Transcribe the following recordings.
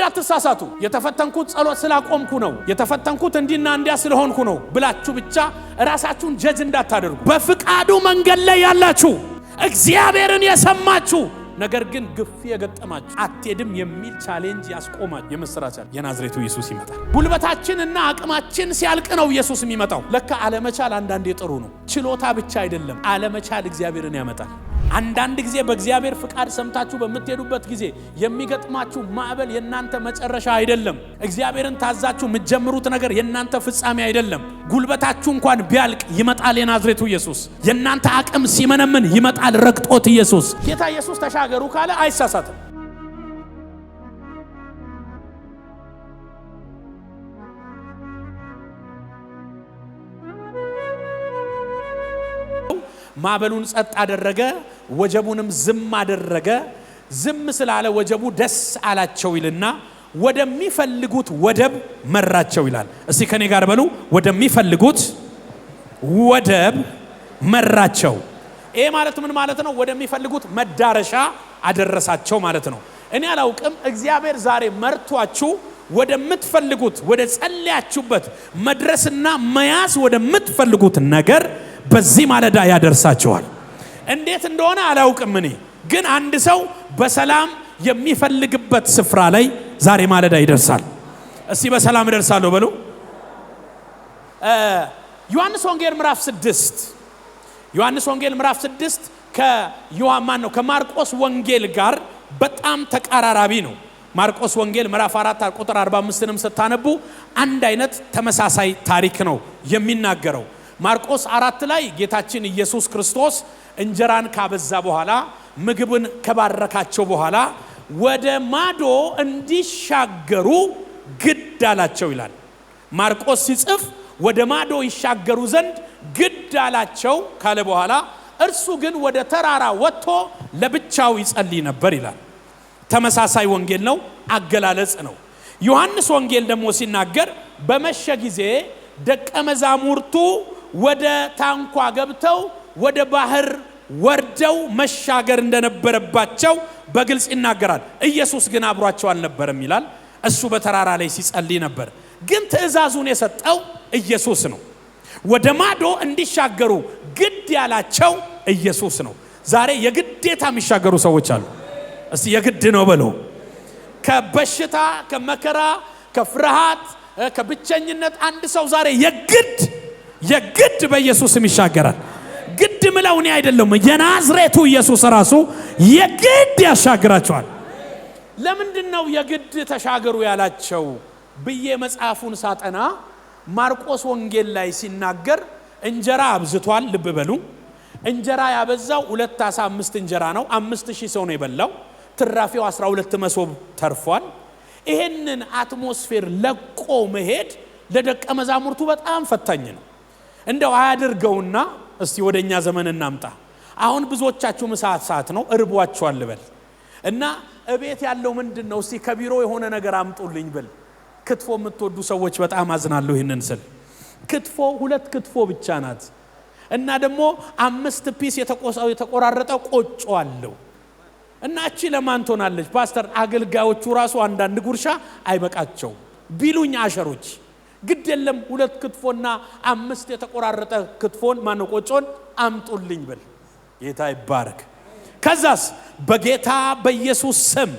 እንዳትሳሳቱ የተፈተንኩት ጸሎት ስላቆምኩ ነው የተፈተንኩት እንዲና እንዲያ ስለሆንኩ ነው ብላችሁ ብቻ ራሳችሁን ጀጅ እንዳታደርጉ በፍቃዱ መንገድ ላይ ያላችሁ እግዚአብሔርን የሰማችሁ ነገር ግን ግፍ የገጠማችሁ አትሄድም የሚል ቻሌንጅ ያስቆማችሁ የመስራቻል የናዝሬቱ ኢየሱስ ይመጣል ጉልበታችንና አቅማችን ሲያልቅ ነው ኢየሱስ የሚመጣው ለካ አለመቻል አንዳንዴ ጥሩ ነው ችሎታ ብቻ አይደለም አለመቻል እግዚአብሔርን ያመጣል አንዳንድ ጊዜ በእግዚአብሔር ፍቃድ ሰምታችሁ በመትሄዱበት ጊዜ የሚገጥማችሁ ማዕበል የናንተ መጨረሻ አይደለም እግዚአብሔርን ታዛችሁ የምትጀምሩት ነገር የናንተ ፍጻሜ አይደለም ጉልበታችሁ እንኳን ቢያልቅ ይመጣል የናዝሬቱ ኢየሱስ የናንተ አቅም ሲመነምን ይመጣል ረግጦት ኢየሱስ ጌታ ኢየሱስ ተሻገሩ ካለ አይሳሳትም ማዕበሉን ጸጥ አደረገ ወጀቡንም ዝም አደረገ ዝም ስላለ ወጀቡ ደስ አላቸው ይልና ወደሚፈልጉት ወደብ መራቸው ይላል እስቲ ከኔ ጋር በሉ ወደሚፈልጉት ወደብ መራቸው ይሄ ማለት ምን ማለት ነው ወደሚፈልጉት መዳረሻ አደረሳቸው ማለት ነው እኔ አላውቅም እግዚአብሔር ዛሬ መርቷችሁ ወደምትፈልጉት ወደ ጸልያችሁበት መድረስና መያዝ ወደምትፈልጉት ነገር በዚህ ማለዳ ያደርሳቸዋል እንዴት እንደሆነ አላውቅም እኔ ግን አንድ ሰው በሰላም የሚፈልግበት ስፍራ ላይ ዛሬ ማለዳ ይደርሳል እስቲ በሰላም እደርሳለሁ በሉ ዮሐንስ ወንጌል ምዕራፍ 6 ከማርቆስ ወንጌል ጋር በጣም ተቃራራቢ ነው ማርቆስ ወንጌል ምዕራፍ 4 ቁጥር 45ንም ስታነቡ አንድ አይነት ተመሳሳይ ታሪክ ነው የሚናገረው ማርቆስ 4 ላይ ጌታችን ኢየሱስ ክርስቶስ እንጀራን ካበዛ በኋላ ምግብን ከባረካቸው በኋላ ወደ ማዶ እንዲሻገሩ ግድ አላቸው ይላል ማርቆስ ሲጽፍ ወደ ማዶ ይሻገሩ ዘንድ ግድ አላቸው ካለ በኋላ እርሱ ግን ወደ ተራራ ወጥቶ ለብቻው ይጸልይ ነበር ይላል ተመሳሳይ ወንጌል ነው አገላለጽ ነው ዮሐንስ ወንጌል ደግሞ ሲናገር በመሸ ጊዜ ደቀ መዛሙርቱ ወደ ታንኳ ገብተው ወደ ባህር ወርደው መሻገር እንደነበረባቸው በግልጽ ይናገራል ኢየሱስ ግን አብሯቸው አልነበረም ይላል እሱ በተራራ ላይ ሲጸልይ ነበር ግን ትእዛዙን የሰጠው ኢየሱስ ነው ወደ ማዶ እንዲሻገሩ ግድ ያላቸው ኢየሱስ ነው ዛሬ የግዴታ የሚሻገሩ ሰዎች አሉ እስቲ የግድ ነው በሉ ከበሽታ ከመከራ ከፍርሃት ከብቸኝነት አንድ ሰው ዛሬ የግድ በኢየሱስም ይሻገራል ግድ ምለው እኔ አይደለም የናዝሬቱ ኢየሱስ ራሱ የግድ ያሻግራቸዋል ለምንድነው የግድ ተሻገሩ ያላቸው ብዬ መጽሐፉን ሳጠና ማርቆስ ወንጌል ላይ ሲናገር እንጀራ አብዝቷል ልብ በሉ እንጀራ ያበዛው 2 ዓሣ 5 እንጀራ ነው 5000 ሰው ነው የበላው ትራፊው 12 መሶብ ተርፏል ይሄንን አትሞስፌር ለቆ መሄድ ለደቀ መዛሙርቱ በጣም ፈታኝ ነው እንደው አያድርገውና እስቲ ወደኛ ዘመን እናምጣ አሁን ብዙዎቻችሁ ሰዓት ነው እርቧችኋል ልበል እና እቤት ያለው ምንድነው እስቲ ከቢሮ የሆነ ነገር አምጡልኝ ብል ክትፎ የምትወዱ ሰዎች በጣም አዝናለሁ ይሄንን ስል ክትፎ 2 ክትፎ ብቻ ናት እና ደግሞ 5 ፒስ የተቆራረጠ ቆጮ አለው እና እቺ ለማን ትሆናለች ፓስተር አገልጋዮቹ ራሱ አንዳንድ ጉርሻ አይበቃቸው ቢሉኝ አሸሮች ግድ የለም 2 ክትፎና 5 የተቆራረጠ ክትፎን ማነው ቆጮን አምጡልኝ ብል ጌታ ይባረክ ከዛስ በጌታ በኢየሱስ ስም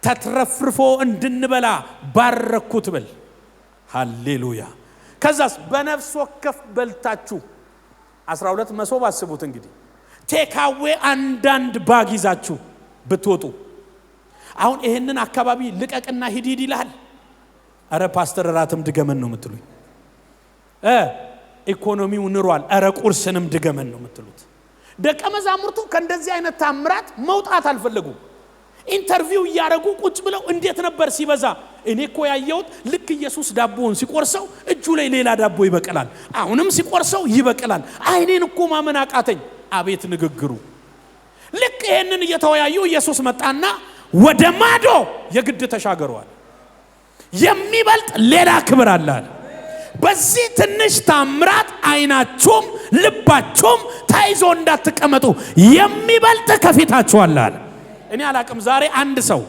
ተትረፍርፎ እንድንበላ ባረኩት ብል ሃሌሉያ ከዛስ በነፍስ ወከፍ በልታችሁ 12 መሶብ አስቡት እንግዲህ ቴካዌ አንዳንድ ባግ ይዛችሁ ብትወጡ አሁን ይሄንን አካባቢ ልቀቅና ሂድ ይላል አረ ፓስተር ራትም ድገመን ነው የምትሉኝ ኢኮኖሚው ንሯል አረ ቁርስንም ድገመን ነው የምትሉት ደቀ መዛሙርቱ ከእንደዚህ አይነት ታምራት መውጣት አልፈለጉም ኢንተርቪው ያረጉ ቁጭ ብለው እንዴት ነበር ሲበዛ እኔ እኮ ያየሁት ልክ ኢየሱስ ዳቦውን ሲቆርሰው እጁ ላይ ሌላ ዳቦ ይበቀላል አሁንም ሲቆርሰው ይበቀላል አይኔን እኮ ማመን አቃተኝ አቤት ንግግሩ ልክ ይሄንን እየተወያዩ ኢየሱስ መጣና ወደ ማዶ የግድ ተሻገሯል የሚበልጥ ሌላ ክብር አለ በዚህ ትንሽ ታምራት አይናችሁም ልባችሁም ታይዞ እንዳትቀመጡ የሚበልጥ ከፊታችሁ አለ እኔ አላቅም ዛሬ አንድ ሰው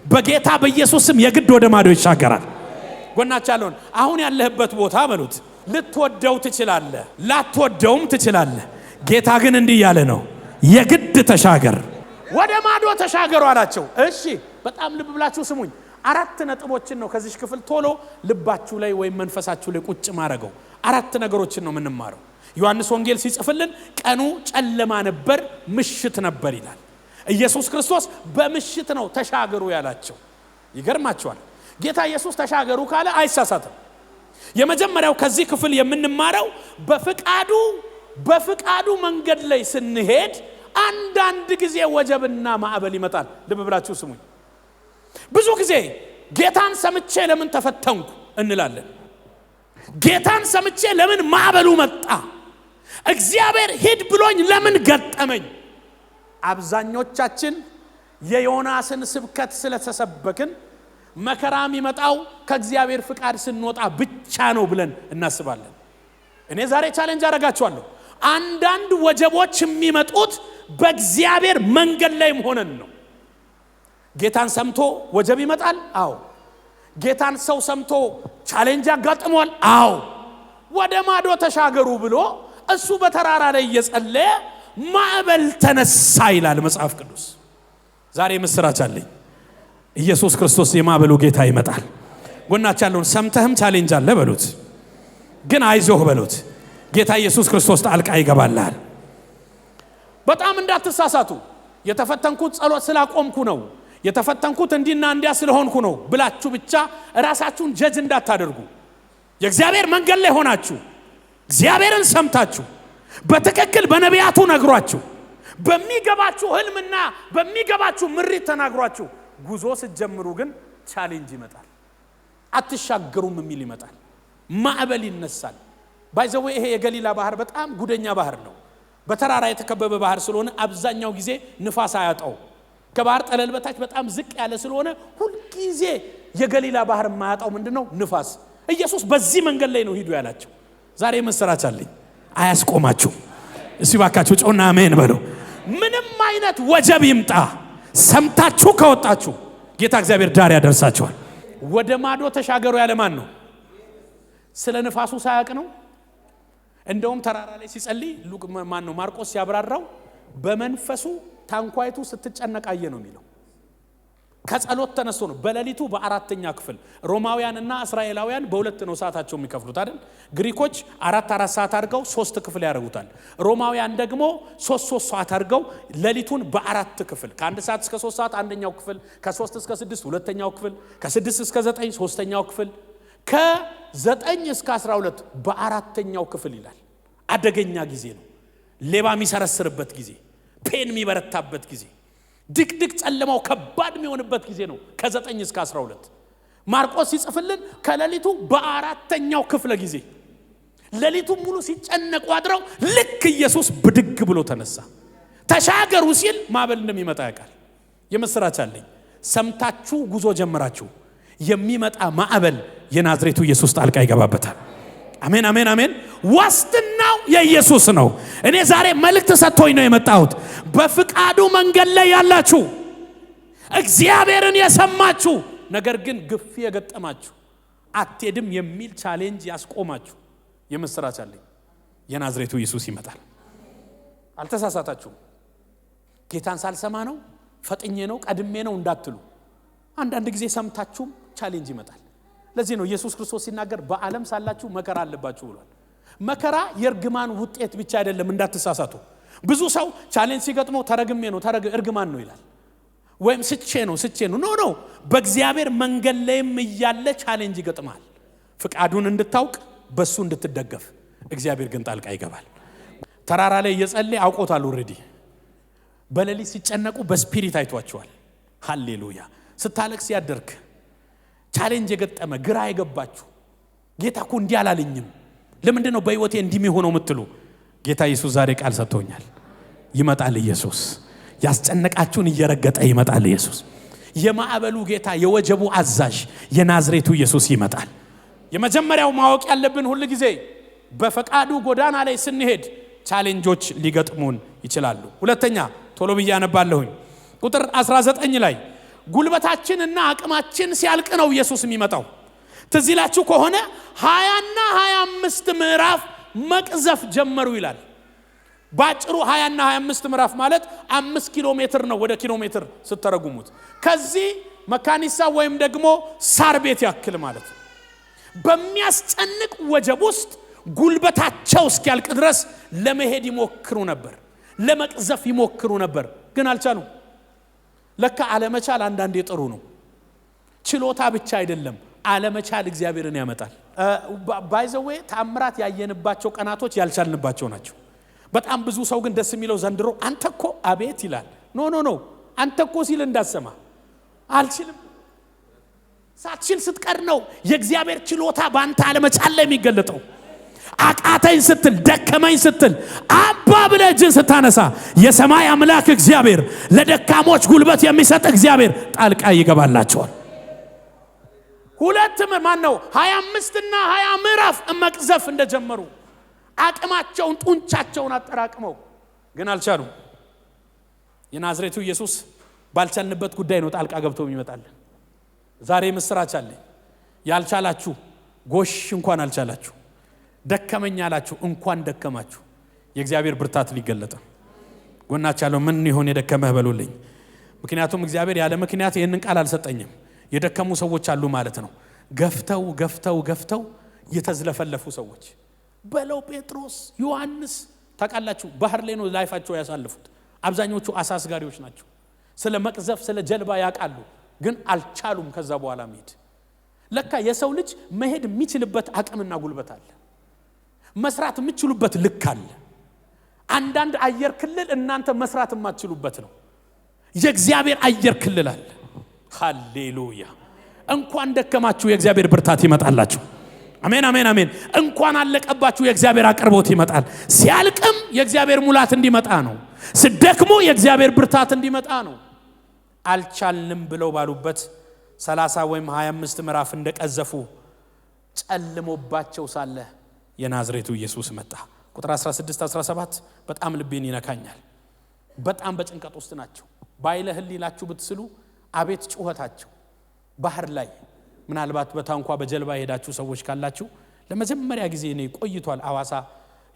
በጌታ በኢየሱስም የግድ ወደ ማዶ ይሻገራል። ጎናቻለውን አሁን ያለህበት ቦታ በሉት ልትወደው ትችላለህ፣ ላትወደውም ትችላለህ። ጌታ ግን እንዲህ ያለ ነው የግድ ተሻገር፣ ወደ ማዶ ተሻገሩ አላቸው። እሺ በጣም ልብ ብላችሁ ስሙኝ። 4 ነጥቦችን ነው ከዚህ ክፍል ቶሎ ልባችሁ ላይ ወይም መንፈሳችሁ ላይ ቁጭ ማረገው። 4 ነገሮችን ነው የምንማረው። ዮሐንስ ወንጌል ሲጽፍልን ቀኑ ጨለማ ነበር፣ ምሽት ነበር ይላል። ኢየሱስ ክርስቶስ በምሽት ነው ተሻገሩ ያላቸው። ይገርማችኋል። ጌታ ኢየሱስ ተሻገሩ ካለ አይሳሳትም። የመጀመሪያው ከዚህ ክፍል የምንማረው በፍቃዱ መንገድ ላይ ስንሄድ አንዳንድ ጊዜ ወጀብና ማዕበል ይመጣል። ልብ ብላችሁ ስሙኝ። ብዙ ጊዜ ጌታን ሰምቼ ለምን ተፈተንኩ እንላለን። ጌታን ሰምቼ ለምን ማዕበሉ መጣ? እግዚአብሔር ሂድ ብሎኝ ለምን ገጠመኝ? አብዛኞቻችን የዮናስን ስብከት ስለተሰበክን መከራ የሚመጣው ከእግዚአብሔር ፍቃድ ስንወጣ ብቻ ነው ብለን እናስባለን። እኔ ዛሬ ቻሌንጅ አደርጋችኋለሁ። አንዳንድ ወጀቦች የሚመጡት በእግዚአብሔር መንገድ ላይ ሆነን ነው። ጌታን ሰምቶ ወጀብ ይመጣል። አዎ። ጌታን ሰው ሰምቶ ቻሌንጅ ያጋጥመዋል። አዎ። ወደ ማዶ ተሻገሩ ብሎ እሱ በተራራ ላይ እየጸለየ ማዕበል ተነሳ ይላል መጽሐፍ ቅዱስ። ዛሬ ምስራች አለኝ። ኢየሱስ ክርስቶስ የማዕበሉ ጌታ ይመጣል። ጎናቻለውን ሰምተህም ቻሌንጅ አለ በሉት፣ ግን አይዞህ በሉት። ጌታ ኢየሱስ ክርስቶስ ጣልቃ ይገባልሃል። በጣም እንዳትሳሳቱ። የተፈተንኩት ጸሎት ስላቆምኩ ነው፣ የተፈተንኩት እንዲና እንዲያ ስለሆንኩ ነው ብላችሁ ብቻ ራሳችሁን ጀጅ እንዳታደርጉ። የእግዚአብሔር መንገድ ላይ ሆናችሁ እግዚአብሔርን ሰምታችሁ በትክክል በነቢያቱ ነግሯችሁ በሚገባችሁ ህልምና በሚገባችሁ ምሪት ተናግሯችሁ ጉዞ ስትጀምሩ ግን ቻሌንጅ ይመጣል። አትሻገሩም የሚል ይመጣል። ማዕበል ይነሳል። ባይዘው ይሄ የገሊላ ባህር በጣም ጉደኛ ባህር ነው። በተራራ የተከበበ ባህር ስለሆነ አብዛኛው ጊዜ ንፋስ አያጣው። ከባህር ጠለል በታች በጣም ዝቅ ያለ ስለሆነ ሁሉ ጊዜ የገሊላ ባህር የማያጣው ምንድነው? ንፋስ። ኢየሱስ በዚህ መንገድ ላይ ነው ሂዱ ያላቸው። ዛሬ መስራች አለኝ። አያስቆማችሁ። እሺ ባካችሁ ጮና አሜን በሉ። ምንም አይነት ወጀብ ይምጣ ሰምታችሁ ከወጣችሁ ጌታ እግዚአብሔር ዳር ያደርሳችኋል። ወደ ማዶ ተሻገሩ ያለ ማን ነው? ስለ ንፋሱ ሳያቅ ነው። እንደውም ተራራ ላይ ሲጸልይ ማን ነው? ማርቆስ ሲያብራራው በመንፈሱ ታንኳይቱ ስትጨነቃየ ነው የሚለው። ከጸሎት ተነስቶ ነው። በሌሊቱ በአራተኛ ክፍል ሮማውያንና እስራኤላውያን በሁለት ነው ሰዓታቸው የሚከፍሉት አይደል? ግሪኮች 4 ሰዓት አድርገው 3 ክፍል ያደርጉታል። ሮማውያን ደግሞ 3 ሰዓት አድርገው ሌሊቱን በ4 ክፍል ከ1 ሰዓት እስከ 3 ሰዓት አንደኛው ክፍል፣ ከ3 እስከ 6 ሁለተኛው ክፍል፣ ከ6 እስከ 9 ሶስተኛው ክፍል፣ ከ9 እስከ 12 በአራተኛው ክፍል ይላል። አደገኛ ጊዜ ነው። ሌባ የሚሰረስርበት ጊዜ፣ ፔን የሚበረታበት ጊዜ፣ ድቅድቅ ጨለማው ከባድ የሚሆንበት ጊዜ ነው። ከ9 እስከ 12 ማርቆስ ሲጽፍልን ከሌሊቱ በአራተኛው ክፍለ ጊዜ ሌሊቱ ሙሉ ሲጨነቁ አድረው ልክ ኢየሱስ ብድግ ብሎ ተነሳ። ተሻገሩ ሲል ማዕበል እንደሚመጣ ያውቃል። የምስራች አለኝ። ሰምታችሁ ጉዞ ጀመራችሁ፣ የሚመጣ ማዕበል የናዝሬቱ ኢየሱስ ጣልቃ ይገባበታል። አሜን አሜን አሜን። ዋስትናው የኢየሱስ ነው። እኔ ዛሬ መልእክት ሰጥቶኝ ነው የመጣሁት። በፍቃዱ መንገድ ላይ ያላችሁ እግዚአብሔርን የሰማችሁ ነገር ግን ግፍ የገጠማችሁ አትሄድም የሚል ቻሌንጅ ያስቆማችሁ የምስራች አለኝ። የናዝሬቱ ኢየሱስ ይመጣል። አልተሳሳታችሁም። ጌታን ሳልሰማ ነው ፈጥኜ ነው ቀድሜ ነው እንዳትሉ። አንዳንድ ጊዜ ሰምታችሁም ቻሌንጅ ይመጣል። ለዚህ ነው ኢየሱስ ክርስቶስ ሲናገር በዓለም ሳላችሁ መከራ አለባችሁ ብሏል። መከራ የእርግማን ውጤት ብቻ አይደለም፣ እንዳትሳሳቱ። ብዙ ሰው ቻሌንጅ ሲገጥመው ተረግሜ ነው እርግማን ነው ይላል፣ ወይም ስቼ ነው። ኖ በእግዚአብሔር መንገድ ላይም እያለ ቻሌንጅ ይገጥማል። ፍቃዱን እንድታውቅ በሱ እንድትደገፍ እግዚአብሔር ግን ጣልቃ ይገባል። ተራራ ላይ እየጸለየ አውቆታል። ኦሬዲ በሌሊት ሲጨነቁ በስፒሪት አይቷቸዋል። ሃሌሉያ። ስታለቅስ ያደርክ ቻሌንጅ የገጠመ ግራ የገባችሁ ጌታ እኮ እንዲህ አላለኝም ለምንድን ነው በህይወቴ እንዲህ የሚሆነው የምትሉ ጌታ ኢየሱስ ዛሬ ቃል ሰጥቶኛል። ይመጣል ኢየሱስ። ያስጨነቃችሁን እየረገጠ ይመጣል ኢየሱስ። የማዕበሉ ጌታ የወጀቡ አዛዥ የናዝሬቱ ኢየሱስ ይመጣል። የመጀመሪያው ማወቅ ያለብን ሁሉ ጊዜ በፈቃዱ ጎዳና ላይ ስንሄድ ቻሌንጆች ሊገጥሙን ይችላሉ። ሁለተኛ ቶሎ ብዬ አነባለሁኝ። ቁጥር 19 ላይ ጉልበታችንና አቅማችን ሲያልቅ ነው ኢየሱስ የሚመጣው። ትዝ ይላችሁ ከሆነ 20 እና 25 ምዕራፍ መቅዘፍ ጀመሩ ይላል። ባጭሩ 20 እና 25 ምዕራፍ ማለት 5 ኪሎ ሜትር ነው ወደ ኪሎ ሜትር ስትተረጉሙት። ከዚህ መካኒሳ ወይም ደግሞ ሳር ቤት ያክል ማለት ነው። በሚያስጨንቅ ወጀብ ውስጥ ጉልበታቸው እስኪያልቅ ድረስ ለመሄድ ይሞክሩ ነበር፣ ለመቅዘፍ ይሞክሩ ነበር፣ ግን አልቻሉም። ለካ አለመቻል አንዳንዴ ጥሩ ነው። ችሎታ ብቻ አይደለም፣ አለመቻል እግዚአብሔርን ያመጣል። ባይዘዌ ተአምራት ያየንባቸው ቀናቶች ያልቻልንባቸው ናቸው። በጣም ብዙ ሰው ግን ደስ የሚለው ዘንድሮ አንተኮ አቤት ይላል። ኖ አንተኮ ሲል እንዳሰማ አልችልም። ሳትችል ስትቀር ነው የእግዚአብሔር ችሎታ ባንተ አለመቻል ላይ የሚገለጠው። አቃተኝ ስትል ደከመኝ ስትል አባ ብለህ እጅን ስታነሳ የሰማይ አምላክ እግዚአብሔር ለደካሞች ጉልበት የሚሰጥ እግዚአብሔር ጣልቃ ይገባላቸዋል። ሁለትም ማን ነው 25 እና 20 ምዕራፍ መቅዘፍ እንደጀመሩ አቅማቸውን ጡንቻቸውን አጠራቅመው ግን አልቻሉም። የናዝሬቱ ኢየሱስ ባልቻልንበት ጉዳይ ነው ጣልቃ ገብቶ ይመጣል። ዛሬ ምስራች አለ። ያልቻላችሁ ጎሽ እንኳን አልቻላችሁ፣ ደከመኝ ያላችሁ እንኳን ደከማችሁ። የእግዚአብሔር ብርታት ሊገለጥ ጎናቻለው ምን ይሆን የደከመህ በሉልኝ። ምክንያቱም እግዚአብሔር ያለ ምክንያት ይሄንን ቃል አልሰጠኝም። የደከሙ ሰዎች አሉ ማለት ነው። ገፍተው የተዝለፈለፉ ሰዎች በለው ጴጥሮስ፣ ዮሐንስ ታውቃላችሁ ባህር ላይ ነው ላይፋቸው ያሳልፉት። አብዛኞቹ አሳስጋሪዎች ናቸው። ስለ መቅዘፍ ስለ ጀልባ ያውቃሉ፣ ግን አልቻሉም። ከዛ በኋላ መሄድ ለካ የሰው ልጅ መሄድ የሚችልበት አቅምና ጉልበት አለ። መስራት የምትችሉበት ልክ አለ። አንዳንድ አየር ክልል እናንተ መስራት የማትችሉበት ነው። የእግዚአብሔር አየር ክልል አለ። ሃሌሉያ! እንኳን ደከማችሁ የእግዚአብሔር ብርታት ይመጣላችሁ። አሜን አሜን አሜን። እንኳን አለቀባችሁ የእግዚአብሔር አቅርቦት ይመጣል። ሲያልቅም የእግዚአብሔር ሙላት እንዲመጣ ነው። ሲደክሙ የእግዚአብሔር ብርታት እንዲመጣ ነው። አልቻልንም ብለው ባሉበት 30 ወይም 25 ምዕራፍ እንደቀዘፉ ጨልሞባቸው ሳለ የናዝሬቱ ኢየሱስ መጣ። ቁጥር 16 17 በጣም ልቤን ይነካኛል። በጣም በጭንቀት ውስጥ ናቸው። ባይለህል ይላችሁ ብትስሉ አቤት ጩኸታቸው። ባህር ላይ ምናልባት በታንኳ በጀልባ ሄዳችሁ ሰዎች ካላችሁ ለመጀመሪያ ጊዜ እኔ ቆይቷል አዋሳ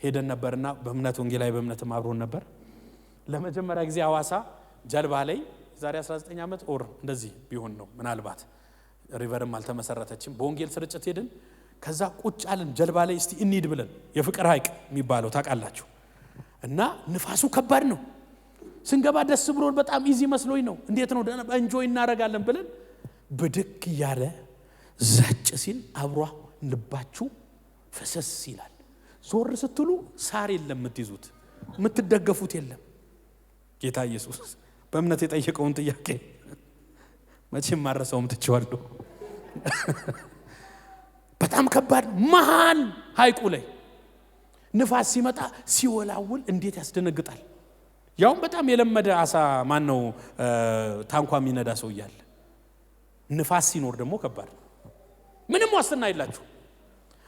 ሄደን ነበርና በእምነት ወንጌላዊ በእምነትም አብሮን ነበር። ለመጀመሪያ ጊዜ አዋሳ ጀልባ ላይ ዛሬ 19 ዓመት ኦር እንደዚህ ቢሆን ነው። ምናልባት ሪቨርም አልተመሰረተችም። በወንጌል ስርጭት ሄድን። ከዛ ቁጭ አልን ጀልባ ላይ እስቲ እንሂድ ብለን የፍቅር ሐይቅ የሚባለው ታውቃላችሁ። እና ንፋሱ ከባድ ነው። ስንገባ ደስ ብሎን በጣም ኢዚ መስሎኝ ነው። እንዴት ነው እንጆይ እናረጋለን ብለን ብድክ ያለ ዘጭ ሲል አብሯ ልባችሁ ፈሰስ ይላል። ዞር ስትሉ ሳር የለም የምትይዙት የምትደገፉት የለም። ጌታ ኢየሱስ በእምነት የጠየቀውን ጥያቄ መቼም ማረሳውም ትቼዋለሁ። በጣም ከባድ መሃል ሐይቁ ላይ ንፋስ ሲመጣ ሲወላውል እንዴት ያስደነግጣል። ያው በጣም የለመደ አሳ ማን ነው ታንኳ የሚነዳ ሰው ይያል። ንፋስ ሲኖር ደግሞ ከባድ ምንም ዋስትና የላችሁ።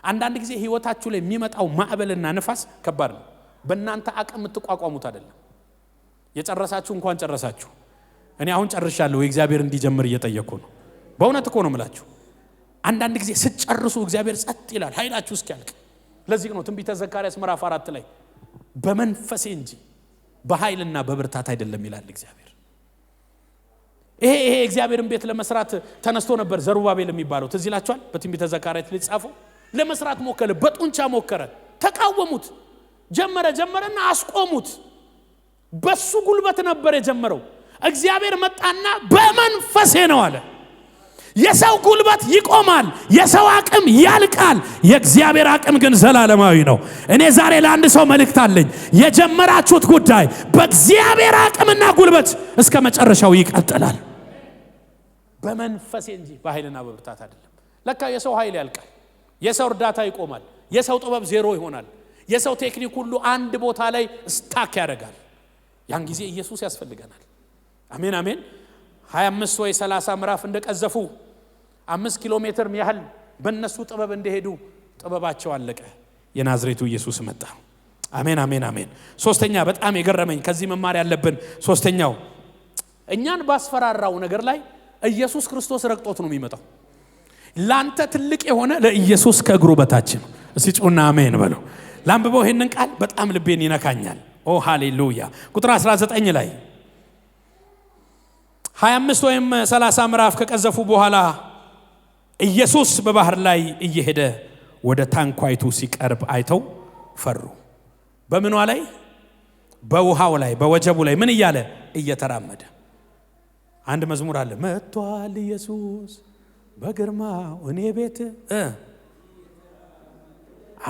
አንዳንድ ጊዜ ህይወታችሁ ላይ የሚመጣው ማዕበልና ንፋስ ከባድ ነው። በእናንተ አቅም ተቋቋሙት አይደለም። የጨረሳችሁ እንኳን ጨረሳችሁ። እኔ አሁን ጨርሻለሁ እግዚአብሔር እንዲጀምር እየጠየቅኩ ነው። በእውነት እኮ ነው የምላችሁ። አንዳንድ ጊዜ ስትጨርሱ እግዚአብሔር ጸጥ ይላል ኃይላችሁ እስኪያልቅ። ለዚህ ነው ትንቢተ ዘካርያስ ምዕራፍ 4 ላይ በመንፈሴ እንጂ በኃይልና በብርታት አይደለም ይላል እግዚአብሔር። ይሄ እግዚአብሔርን ቤት ለመስራት ተነስቶ ነበር ዘሩባቤል የሚባለው ትዝ ይላችኋል። በትንቢተ ዘካርያስ ላይ ጻፈው። ለመስራት ሞከረ፣ በጡንቻ ሞከረ፣ ተቃወሙት። ጀመረና አስቆሙት። በሱ ጉልበት ነበር የጀመረው። እግዚአብሔር መጣና በመንፈሴ ነው አለ። የሰው ጉልበት ይቆማል፣ የሰው አቅም ያልቃል። የእግዚአብሔር አቅም ግን ዘላለማዊ ነው። እኔ ዛሬ ለአንድ ሰው መልእክት አለኝ። የጀመራችሁት ጉዳይ በእግዚአብሔር አቅምና ጉልበት እስከ መጨረሻው ይቀጥላል። በመንፈሴ እንጂ በኃይልና በብርታት አይደለም። ለካ የሰው ኃይል ያልቃል፣ የሰው እርዳታ ይቆማል፣ የሰው ጥበብ ዜሮ ይሆናል፣ የሰው ቴክኒክ ሁሉ አንድ ቦታ ላይ ስታክ ያደርጋል። ያን ጊዜ ኢየሱስ ያስፈልገናል። አሜን አሜን። 25 ወይ 30 ምዕራፍ እንደቀዘፉ 5 ኪሎ ሜትር ያህል በእነሱ ጥበብ እንደሄዱ ጥበባቸው አለቀ። የናዝሬቱ ኢየሱስ መጣ። አሜን አሜን አሜን። ሶስተኛ በጣም የገረመኝ ከዚህ መማር ያለብን ሶስተኛው እኛን ባስፈራራው ነገር ላይ ኢየሱስ ክርስቶስ ረግጦት ነው የሚመጣው። ላንተ ትልቅ የሆነ ለኢየሱስ ከእግሩ በታች ነው። እስቲ ጩና አሜን በሉ። ላንብበው ይሄንን ቃል በጣም ልቤን ይነካኛል። ኦ ሃሌሉያ። ቁጥር 19 ላይ 25 ወይም 30 ምዕራፍ ከቀዘፉ በኋላ ኢየሱስ በባህር ላይ እየሄደ ወደ ታንኳይቱ ሲቀርብ አይተው ፈሩ። በምኗ ላይ? በውሃው ላይ በወጀቡ ላይ ምን እያለ? እየተራመደ። አንድ መዝሙር አለ፣ መጥቷል ኢየሱስ በግርማው እኔ ቤት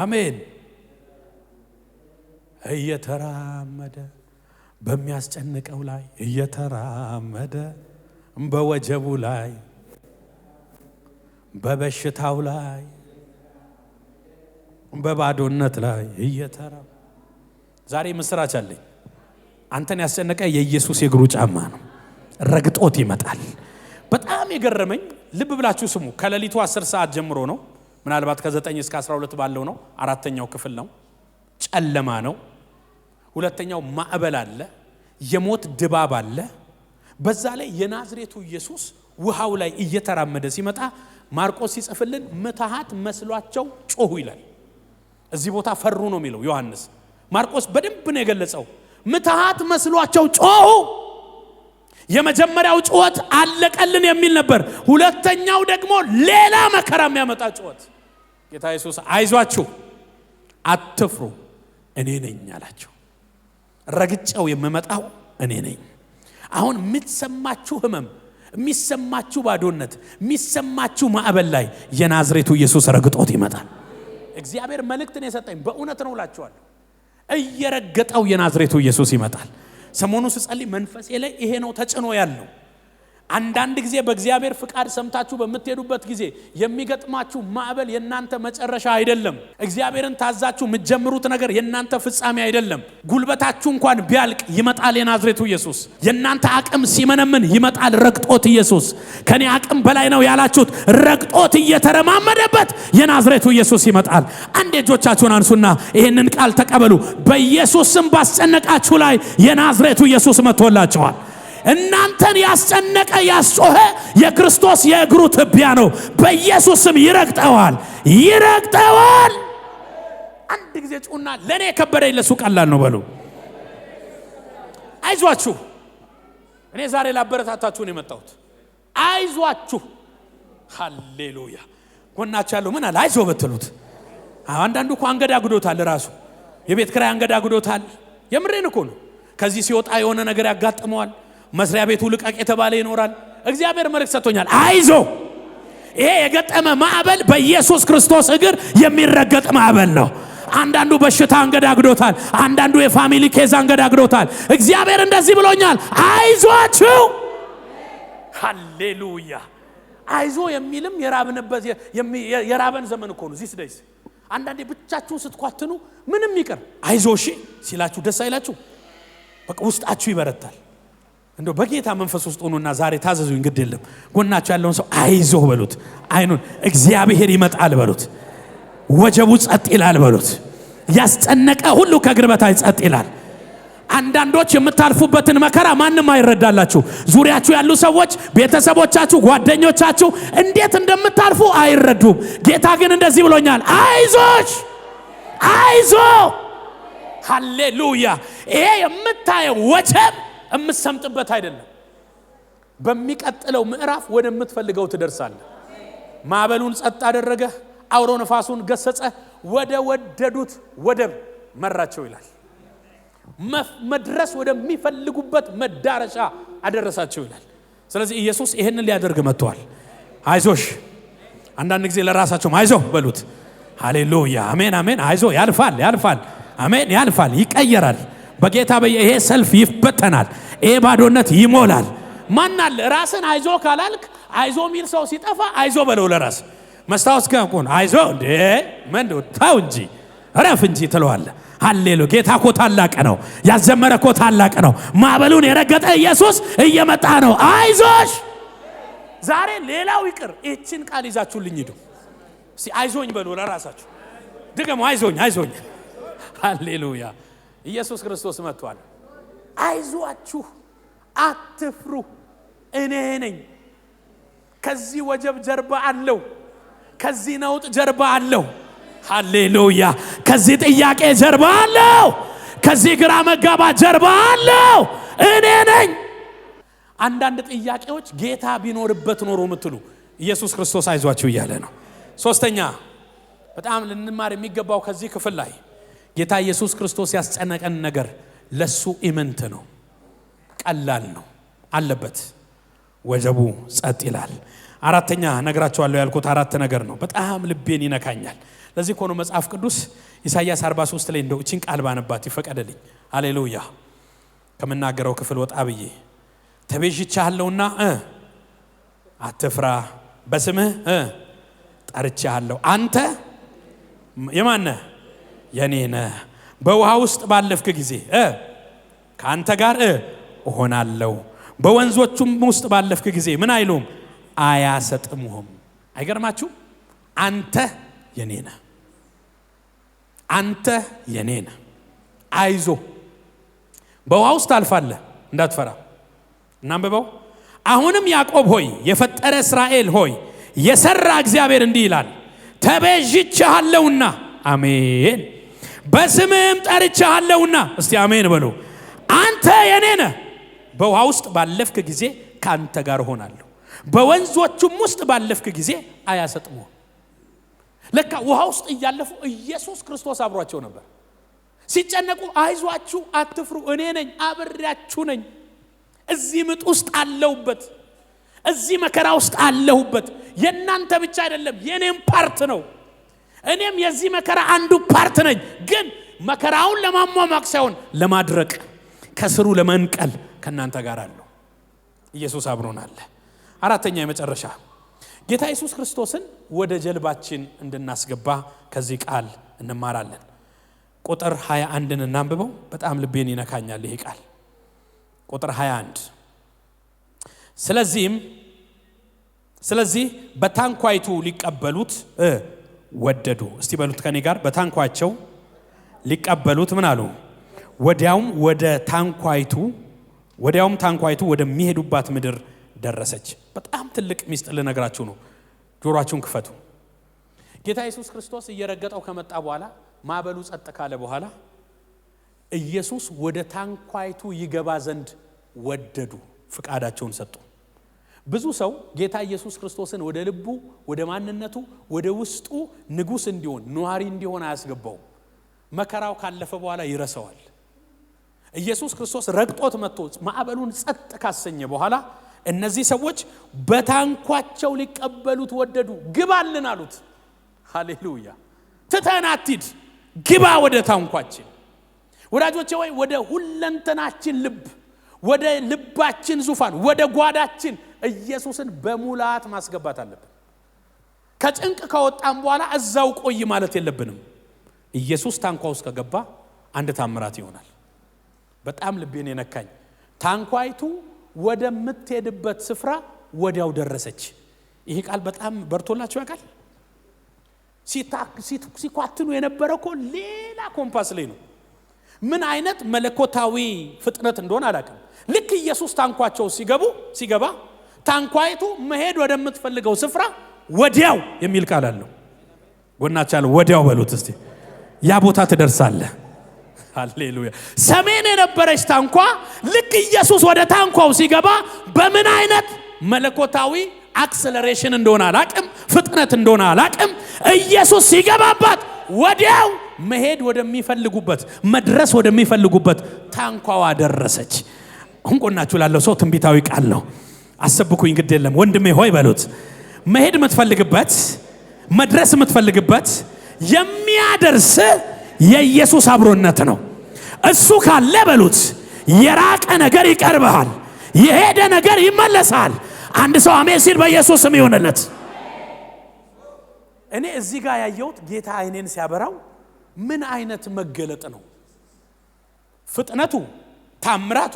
አሜን እየተራመደ በሚያስጨንቀው ላይ እየተራመደ በወጀቡ ላይ በበሽታው ላይ በባዶነት ላይ እየተራመደ። ዛሬ ምስራች አለኝ። አንተን ያስጨነቀ የኢየሱስ የእግሩ ጫማ ነው። ረግጦት ይመጣል። በጣም የገረመኝ ልብ ብላችሁ ስሙ። ከሌሊቱ 10 ሰዓት ጀምሮ ነው። ምናልባት ከ9 እስከ 12 ባለው ነው። አራተኛው ክፍል ነው። ጨለማ ነው። ሁለተኛው ማዕበል አለ። የሞት ድባብ አለ። በዛ ላይ የናዝሬቱ ኢየሱስ ውሃው ላይ እየተራመደ ሲመጣ ማርቆስ ሲጽፍልን ምትሃት መስሏቸው ጮሁ ይላል። እዚህ ቦታ ፈሩ ነው የሚለው ዮሐንስ። ማርቆስ በደንብ ነው የገለጸው። ምትሃት መስሏቸው ጮሁ። የመጀመሪያው ጩኸት አለቀልን የሚል ነበር። ሁለተኛው ደግሞ ሌላ መከራ የሚያመጣ ጩኸት። ጌታ ኢየሱስ አይዟችሁ አትፍሩ እኔ ነኝ አላቸው። ረግጬው የምመጣው እኔ ነኝ። አሁን የምትሰማችሁ ህመም፣ የሚሰማችሁ ባዶነት፣ የሚሰማችሁ ማዕበል ላይ የናዝሬቱ ኢየሱስ ረግጦት ይመጣል። እግዚአብሔር መልእክትን የሰጠኝ በእውነት ነው እላችኋለሁ። እየረገጠው የናዝሬቱ ኢየሱስ ይመጣል። ሰሞኑ ስጸልይ መንፈሴ ላይ ይሄ ነው ተጭኖ ያለው። አንዳንድ ጊዜ በእግዚአብሔር ፍቃድ ሰምታችሁ በምትሄዱበት ጊዜ የሚገጥማችሁ ማዕበል የናንተ መጨረሻ አይደለም። እግዚአብሔርን ታዛችሁ የምትጀምሩት ነገር የናንተ ፍጻሜ አይደለም። ጉልበታችሁ እንኳን ቢያልቅ ይመጣል የናዝሬቱ ኢየሱስ። የናንተ አቅም ሲመነምን ይመጣል ረግጦት ኢየሱስ። ከኔ አቅም በላይ ነው ያላችሁት ረግጦት እየተረማመደበት የናዝሬቱ ኢየሱስ ይመጣል። አንድ እጆቻችሁን አንሱና ይሄንን ቃል ተቀበሉ። በኢየሱስ ስም ባስጨነቃችሁ ላይ የናዝሬቱ ኢየሱስ መጥቶላችኋል። እናንተን ያስጨነቀ ያስጮኸ የክርስቶስ የእግሩ ትቢያ ነው። በኢየሱስ ስም ይረግጠዋል፣ ይረግጠዋል። አንድ ጊዜ ጩና ለኔ ከበደኝ ለሱ ቀላል ነው በሉ። አይዟችሁ። እኔ ዛሬ ላበረታታችሁ ነው የመጣሁት። አይዟችሁ። ሃሌሉያ። ጎናችሁ ያለው ምን አለ አይዞ በትሉት። አንዳንዱ እኮ አንገዳግዶታል፣ ራሱ የቤት ኪራይ አንገዳግዶታል። የምሬን እኮ ነው። ከዚህ ሲወጣ የሆነ ነገር ያጋጥመዋል። መስሪያ ቤቱ ልቀቅ የተባለ ይኖራል። እግዚአብሔር መልእክት ሰጥቶኛል። አይዞ። ይሄ የገጠመ ማዕበል በኢየሱስ ክርስቶስ እግር የሚረገጥ ማዕበል ነው። አንዳንዱ በሽታ አንገዳግዶታል። አንዳንዱ የፋሚሊ ኬዝ አንገዳግዶታል። እግዚአብሔር እንደዚህ ብሎኛል፣ አይዟችሁ። ሃሌሉያ። አይዞ የሚልም የራብንበት የራበን ዘመን እኮ ነው ዚስ ዴይስ። አንዳንዴ ብቻችሁን ስትኳትኑ ምንም ይቀር አይዞ እሺ ሲላችሁ ደስ አይላችሁ? በቃ ውስጣችሁ ይበረታል። እንደው በጌታ መንፈስ ውስጥ ሆኖና ዛሬ ታዘዙኝ ግድ የለም። ጎናችሁ ያለውን ሰው አይዞ በሉት። አይኑን እግዚአብሔር ይመጣል በሉት። ወጀቡ ጸጥ ይላል በሉት። ያስጨነቀ ሁሉ ከእግር በታች ጸጥ ይላል። አንዳንዶች የምታልፉበትን መከራ ማንም አይረዳላችሁ። ዙሪያችሁ ያሉ ሰዎች፣ ቤተሰቦቻችሁ፣ ጓደኞቻችሁ እንዴት እንደምታልፉ አይረዱም። ጌታ ግን እንደዚህ ብሎኛል፣ አይዞሽ፣ አይዞ። ሃሌሉያ። ይሄ የምታየው ወጀብ የምትሰምጥበት አይደለም። በሚቀጥለው ምዕራፍ ወደምትፈልገው ትደርሳለህ። ማዕበሉን ጸጥ አደረገ፣ አውሎ ነፋሱን ገሰጸ፣ ወደ ወደዱት ወደብ መራቸው ይላል። መድረስ ወደሚፈልጉበት መዳረሻ አደረሳቸው ይላል። ስለዚህ ኢየሱስ ይሄንን ሊያደርግ መጥቷል። አይዞሽ። አንዳንድ ጊዜ ለራሳቸው አይዞ በሉት። ሃሌሉያ። አሜን፣ አሜን። አይዞ ያልፋል፣ ያልፋል። አሜን። ያልፋል፣ ይቀየራል። በጌታ ይሄ ሰልፍ ይበተናል። ይሄ ባዶነት ይሞላል። ማን አለ ራስን አይዞ ካላልክ አይዞ ሚል ሰው ሲጠፋ አይዞ በለው ለራስ መስታወስ ከቆን አይዞ እንዴ ምን ታው እንጂ ረፍ እንጂ ትለዋለህ። ሃሌሉያ። ጌታ እኮ ታላቅ ነው። ያዘመረ እኮ ታላቅ ነው። ማዕበሉን የረገጠ ኢየሱስ እየመጣ ነው። አይዞሽ። ዛሬ ሌላው ይቅር፣ እቺን ቃል ይዛችሁልኝ ሂዱ። እስቲ አይዞኝ በሉ ለራሳችሁ ድገሙ። አይዞኝ፣ አይዞኝ። ሃሌሉያ። ኢየሱስ ክርስቶስ መጥቷል። አይዟችሁ፣ አትፍሩ፣ እኔ ነኝ። ከዚህ ወጀብ ጀርባ አለው። ከዚህ ነውጥ ጀርባ አለው። ሃሌሉያ። ከዚህ ጥያቄ ጀርባ አለው። ከዚህ ግራ መጋባት ጀርባ አለው። እኔ ነኝ። አንዳንድ ጥያቄዎች ጌታ ቢኖርበት ኖሮ ምትሉ ኢየሱስ ክርስቶስ አይዟችሁ እያለ ነው። ሶስተኛ በጣም ልንማር የሚገባው ከዚህ ክፍል ላይ ጌታ ኢየሱስ ክርስቶስ ያስጨነቀን ነገር ለሱ ኢምንት ነው፣ ቀላል ነው አለበት። ወጀቡ ጸጥ ይላል። አራተኛ ነግራችኋለሁ ያልኩት አራት ነገር ነው። በጣም ልቤን ይነካኛል። ለዚህ ኮኖ መጽሐፍ ቅዱስ ኢሳይያስ 43 ላይ እንደው እቺን ቃል ባነባት ይፈቀደልኝ። ሃሌሉያ። ከመናገረው ክፍል ወጣ ብዬ ተቤዥቻለሁና አትፍራ፣ በስምህ ጠርቻለሁ፣ አንተ የማን ነህ? የኔ ነህ። በውሃ ውስጥ ባለፍክ ጊዜ ካንተ ጋር እሆናለሁ፣ በወንዞቹም ውስጥ ባለፍክ ጊዜ ምን አይሉም? አያሰጥሙህም። አይገርማችሁ? አንተ የኔ ነህ፣ አንተ የኔ ነህ። አይዞ በውሃ ውስጥ አልፋለህ፣ እንዳትፈራ። እናንብበው። አሁንም ያዕቆብ ሆይ የፈጠረ እስራኤል ሆይ የሰራ እግዚአብሔር እንዲህ ይላል፣ ተቤዥቻለሁና አሜን፣ በስምህም ጠርቻለሁና እስቲ አሜን በሉ። አንተ የኔ ነህ። በውሃ ውስጥ ባለፍክ ጊዜ ካንተ ጋር ሆናለሁ፣ በወንዞቹም ውስጥ ባለፍክ ጊዜ አያሰጥሙህም። ለካ ውሃ ውስጥ እያለፉ ኢየሱስ ክርስቶስ አብሯቸው ነበር። ሲጨነቁ አይዟችሁ አትፍሩ፣ እኔ ነኝ፣ አብሬያችሁ ነኝ። እዚህ ምጥ ውስጥ አለሁበት፣ እዚህ መከራ ውስጥ አለሁበት። የናንተ ብቻ አይደለም፣ የኔም ፓርት ነው። እኔም የዚህ መከራ አንዱ ፓርት ነኝ። ግን መከራውን ለማሟሟቅ ሳይሆን ለማድረቅ፣ ከስሩ ለመንቀል ከናንተ ጋር አለው። ኢየሱስ አብሮናል። አራተኛ የመጨረሻ ጌታ ኢየሱስ ክርስቶስን ወደ ጀልባችን እንድናስገባ ከዚህ ቃል እንማራለን። ቁጥር 21ን እናንብበው። በጣም ልቤን ይነካኛል ይሄ ቃል። ቁጥር 21 ስለዚህ በታንኳይቱ ሊቀበሉት ወደዱ። እስቲ በሉት ከኔ ጋር፣ በታንኳቸው ሊቀበሉት ምን አሉ? ወዲያውም ታንኳይቱ ወደሚሄዱባት ምድር ደረሰች። በጣም ትልቅ ሚስጥር ልነግራችሁ ነው። ጆሮአችሁን ክፈቱ። ጌታ ኢየሱስ ክርስቶስ እየረገጠው ከመጣ በኋላ ማዕበሉ ጸጥ ካለ በኋላ ኢየሱስ ወደ ታንኳይቱ ይገባ ዘንድ ወደዱ፣ ፍቃዳቸውን ሰጡ። ብዙ ሰው ጌታ ኢየሱስ ክርስቶስን ወደ ልቡ፣ ወደ ማንነቱ፣ ወደ ውስጡ ንጉስ እንዲሆን፣ ነዋሪ እንዲሆን አያስገባው። መከራው ካለፈ በኋላ ይረሳዋል። ኢየሱስ ክርስቶስ ረግጦት መጥቶ ማዕበሉን ጸጥ ካሰኘ በኋላ እነዚህ ሰዎች በታንኳቸው ሊቀበሉት ወደዱ። ግባልን አሉት። ሃሌሉያ። ትተን አትሂድ፣ ግባ ወደ ታንኳችን። ወዳጆቼ ወይ ወደ ሁለንተናችን ልብ፣ ወደ ልባችን ዙፋን፣ ወደ ጓዳችን ኢየሱስን በሙላት ማስገባት አለብን። ከጭንቅ ከወጣን በኋላ እዛው ቆይ ማለት የለብንም። ኢየሱስ ታንኳ ውስጥ ከገባ አንድ ታምራት ይሆናል። በጣም ልቤን የነካኝ ታንኳይቱ ወደ ምትሄድበት ስፍራ ወዲያው ደረሰች። ይሄ ቃል በጣም በርቶላችሁ ያውቃል? ሲኳትኑ የነበረው እኮ ሌላ ኮምፓስ ላይ ነው። ምን አይነት መለኮታዊ ፍጥነት እንደሆነ አላውቅም። ልክ ኢየሱስ ታንኳቸው ሲገባ ታንኳይቱ መሄድ ወደምትፈልገው ስፍራ ወዲያው የሚል ቃል አለው። ጎናቻለ ወዲያው በሉት እስቲ። ያ ቦታ ትደርሳለህ። ሃሌሉያ። ሰሜን የነበረች ታንኳ ልክ ኢየሱስ ወደ ታንኳው ሲገባ በምን አይነት መለኮታዊ አክሰለሬሽን እንደሆነ አላውቅም፣ ፍጥነት እንደሆነ አላውቅም፣ ኢየሱስ ሲገባባት ወዲያው መሄድ ወደሚፈልጉበት፣ መድረስ ወደሚፈልጉበት ታንኳዋ ደረሰች። እንቆናችሁ ላለው ሰው ትንቢታዊ ቃል ነው። አሰብኩኝ ግድ የለም ወንድሜ ሆይ በሉት። መሄድ የምትፈልግበት፣ መድረስ የምትፈልግበት የሚያደርስ የኢየሱስ አብሮነት ነው። እሱ ካለ በሉት የራቀ ነገር ይቀርብሃል፣ የሄደ ነገር ይመለሳል። አንድ ሰው አሜን ሲል በኢየሱስ ስም ይሆነለት። እኔ እዚህ ጋር ያየሁት ጌታ አይኔን ሲያበራው ምን አይነት መገለጥ ነው! ፍጥነቱ፣ ታምራቱ።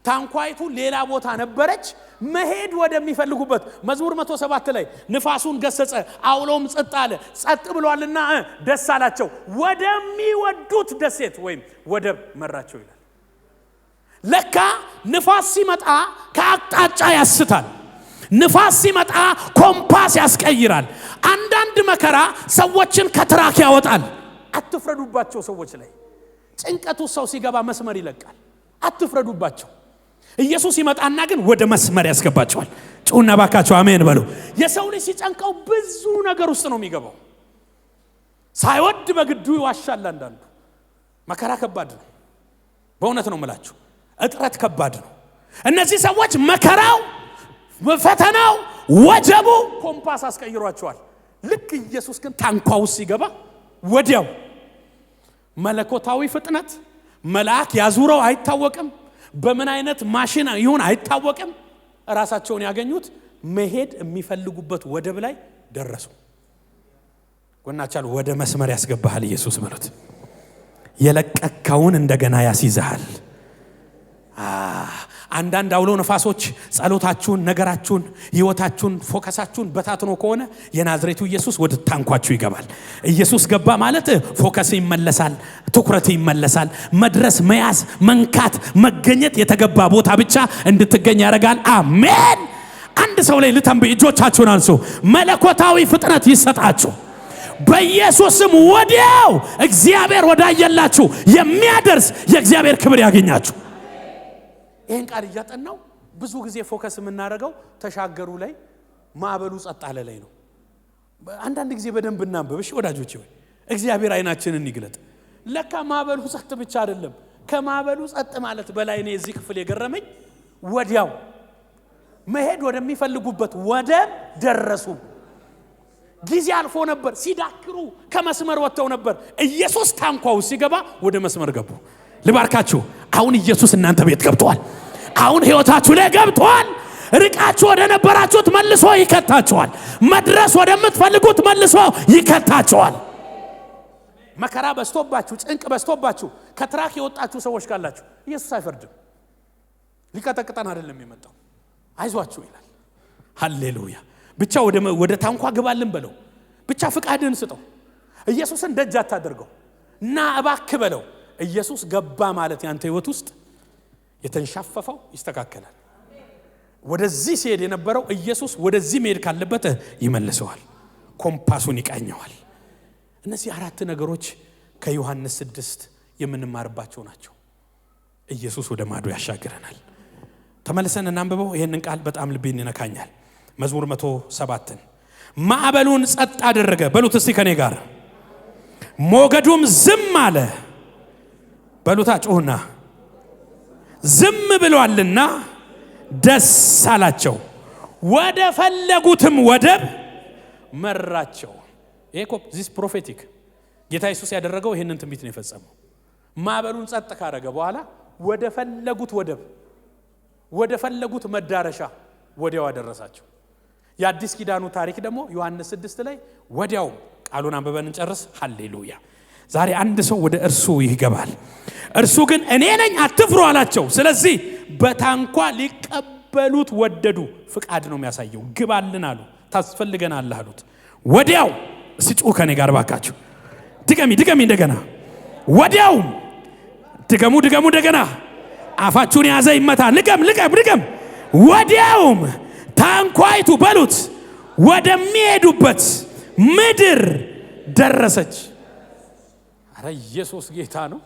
ታንኳይቱ ሌላ ቦታ ነበረች፣ መሄድ ወደሚፈልጉበት። መዝሙር 107 ላይ ንፋሱን ገሰጸ፣ አውሎም ጸጥ አለ፣ ጸጥ ብሏልና ደስ አላቸው፣ ወደሚወዱት ደሴት ወይም ወደብ መራቸው ይላል። ለካ ንፋስ ሲመጣ ከአቅጣጫ ያስታል። ንፋስ ሲመጣ ኮምፓስ ያስቀይራል። አንዳንድ መከራ ሰዎችን ከትራክ ያወጣል። አትፍረዱባቸው ሰዎች ላይ። ጭንቀቱ ሰው ሲገባ መስመር ይለቃል። አትፍረዱባቸው። ኢየሱስ ይመጣና ግን ወደ መስመር ያስገባቸዋል። ጩና ባካቸው አሜን በሉ። የሰው ልጅ ሲጨንቀው ብዙ ነገር ውስጥ ነው የሚገባው። ሳይወድ በግዱ ይዋሻል። አንዳንዱ መከራ ከባድ ነው። በእውነት ነው የምላችሁ፣ እጥረት ከባድ ነው። እነዚህ ሰዎች መከራው፣ ፈተናው፣ ወጀቡ ኮምፓስ አስቀይሯቸዋል። ልክ ኢየሱስ ግን ታንኳው ሲገባ ወዲያው መለኮታዊ ፍጥነት፣ መልአክ ያዙረው አይታወቅም፣ በምን አይነት ማሽን ይሁን አይታወቅም፣ ራሳቸውን ያገኙት መሄድ የሚፈልጉበት ወደብ ላይ ደረሱ። ጎናቻሉ ወደ መስመር ያስገባሃል ኢየሱስ ማለት የለቀቀውን እንደገና ያስይዛል። አንዳንድ አውሎ ነፋሶች ጸሎታችሁን፣ ነገራችሁን፣ ህይወታችሁን፣ ፎከሳችሁን በታትኖ ከሆነ የናዝሬቱ ኢየሱስ ወደ ታንኳችሁ ይገባል። ኢየሱስ ገባ ማለት ፎከስ ይመለሳል፣ ትኩረት ይመለሳል። መድረስ፣ መያዝ፣ መንካት፣ መገኘት የተገባ ቦታ ብቻ እንድትገኝ ያደርጋል። አሜን። አንድ ሰው ላይ ልተንብይ፣ እጆቻችሁን አንሱ። መለኮታዊ ፍጥነት ይሰጣችሁ በኢየሱስም። ወዲያው እግዚአብሔር ወዳየላችሁ የሚያደርስ የእግዚአብሔር ክብር ያገኛችሁ። ይሄን ቃል እያጠናው ብዙ ጊዜ ፎከስ የምናደርገው ተሻገሩ ላይ፣ ማዕበሉ ጸጥ አለ ላይ ነው። አንዳንድ ጊዜ በደንብ እናንብብ እሺ ወዳጆቼ። ወይ እግዚአብሔር አይናችንን ይግለጥ። ለካ ማዕበሉ ጸጥ ብቻ አይደለም። ከማዕበሉ ጸጥ ማለት በላይ ነው እዚህ ክፍል የገረመኝ። ወዲያው መሄድ ወደሚፈልጉበት ወደብ ደረሱ። ጊዜ አልፎ ነበር። ሲዳክሩ ከመስመር ወጥተው ነበር። ኢየሱስ ታንኳው ሲገባ ወደ መስመር ገቡ። ልባርካችሁ። አሁን ኢየሱስ እናንተ ቤት ገብቷል። አሁን ህይወታችሁ ላይ ገብቷል። ርቃችሁ ወደ ነበራችሁት መልሶ ይከታችኋል። መድረስ ወደምትፈልጉት መልሶ ይከታችኋል። መከራ በስቶባችሁ፣ ጭንቅ በስቶባችሁ ከትራክ የወጣችሁ ሰዎች ካላችሁ ኢየሱስ አይፈርድም። ሊቀጠቅጠን አይደለም የመጣው፣ አይዟችሁ ይላል። ሃሌሉያ። ብቻ ወደ ታንኳ ግባልን በለው። ብቻ ፍቃድን ስጠው። ኢየሱስን ደጅ አታደርገው እና እባክህ በለው። ኢየሱስ ገባ ማለት ያንተ ህይወት ውስጥ የተንሻፈፈው ይስተካከላል። ወደዚህ ሲሄድ የነበረው ኢየሱስ ወደዚህ መሄድ ካለበት ይመልሰዋል። ኮምፓሱን ይቃኘዋል። እነዚህ አራት ነገሮች ከዮሐንስ 6 የምንማርባቸው ናቸው። ኢየሱስ ወደ ማዶ ያሻግረናል። ተመልሰን እናንብበው። ይሄንን ቃል በጣም ልቤን ይነካኛል። መዝሙር 107 ማዕበሉን ጸጥ አደረገ በሉት እስቲ ከኔ ጋር። ሞገዱም ዝም አለ በሉታ ጮህና። ዝም ብሏልና ደስ አላቸው፣ ወደ ፈለጉትም ወደብ መራቸው። ዚስ ፕሮፌቲክ ጌታ ኢየሱስ ያደረገው ይሄንን ትንቢት ነው የፈጸመው። ማዕበሉን ጸጥ ካደረገ በኋላ ወደ ፈለጉት ወደብ፣ ወደ ፈለጉት መዳረሻ ወዲያው አደረሳቸው። የአዲስ ኪዳኑ ታሪክ ደግሞ ዮሐንስ 6 ላይ ወዲያው ቃሉን አንብበን እንጨርስ። ሃሌሉያ። ዛሬ አንድ ሰው ወደ እርሱ ይገባል። እርሱ ግን እኔ ነኝ አትፍሩ አላቸው። ስለዚህ በታንኳ ሊቀበሉት ወደዱ። ፍቃድ ነው የሚያሳየው። ግባልን አሉ። ታስፈልገናል አሉት። ወዲያው ሲጩ ከኔ ጋር ባካችሁ ድገሚ እንደገና። ወዲያው ድገሙ እንደገና። አፋችሁን ያዘ ይመታ። ልቀም። ወዲያውም ታንኳይቱ በሉት ወደሚሄዱበት ምድር ደረሰች። አረ ኢየሱስ ጌታ ነው።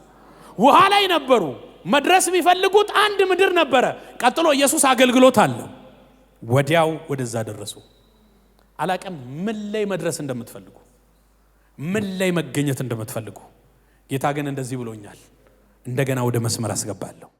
ውሃ ላይ ነበሩ። መድረስ የሚፈልጉት አንድ ምድር ነበረ። ቀጥሎ ኢየሱስ አገልግሎት አለው። ወዲያው ወደዛ ደረሱ። አላቀም ምን ላይ መድረስ እንደምትፈልጉ፣ ምን ላይ መገኘት እንደምትፈልጉ። ጌታ ግን እንደዚህ ብሎኛል፣ እንደገና ወደ መስመር አስገባለሁ።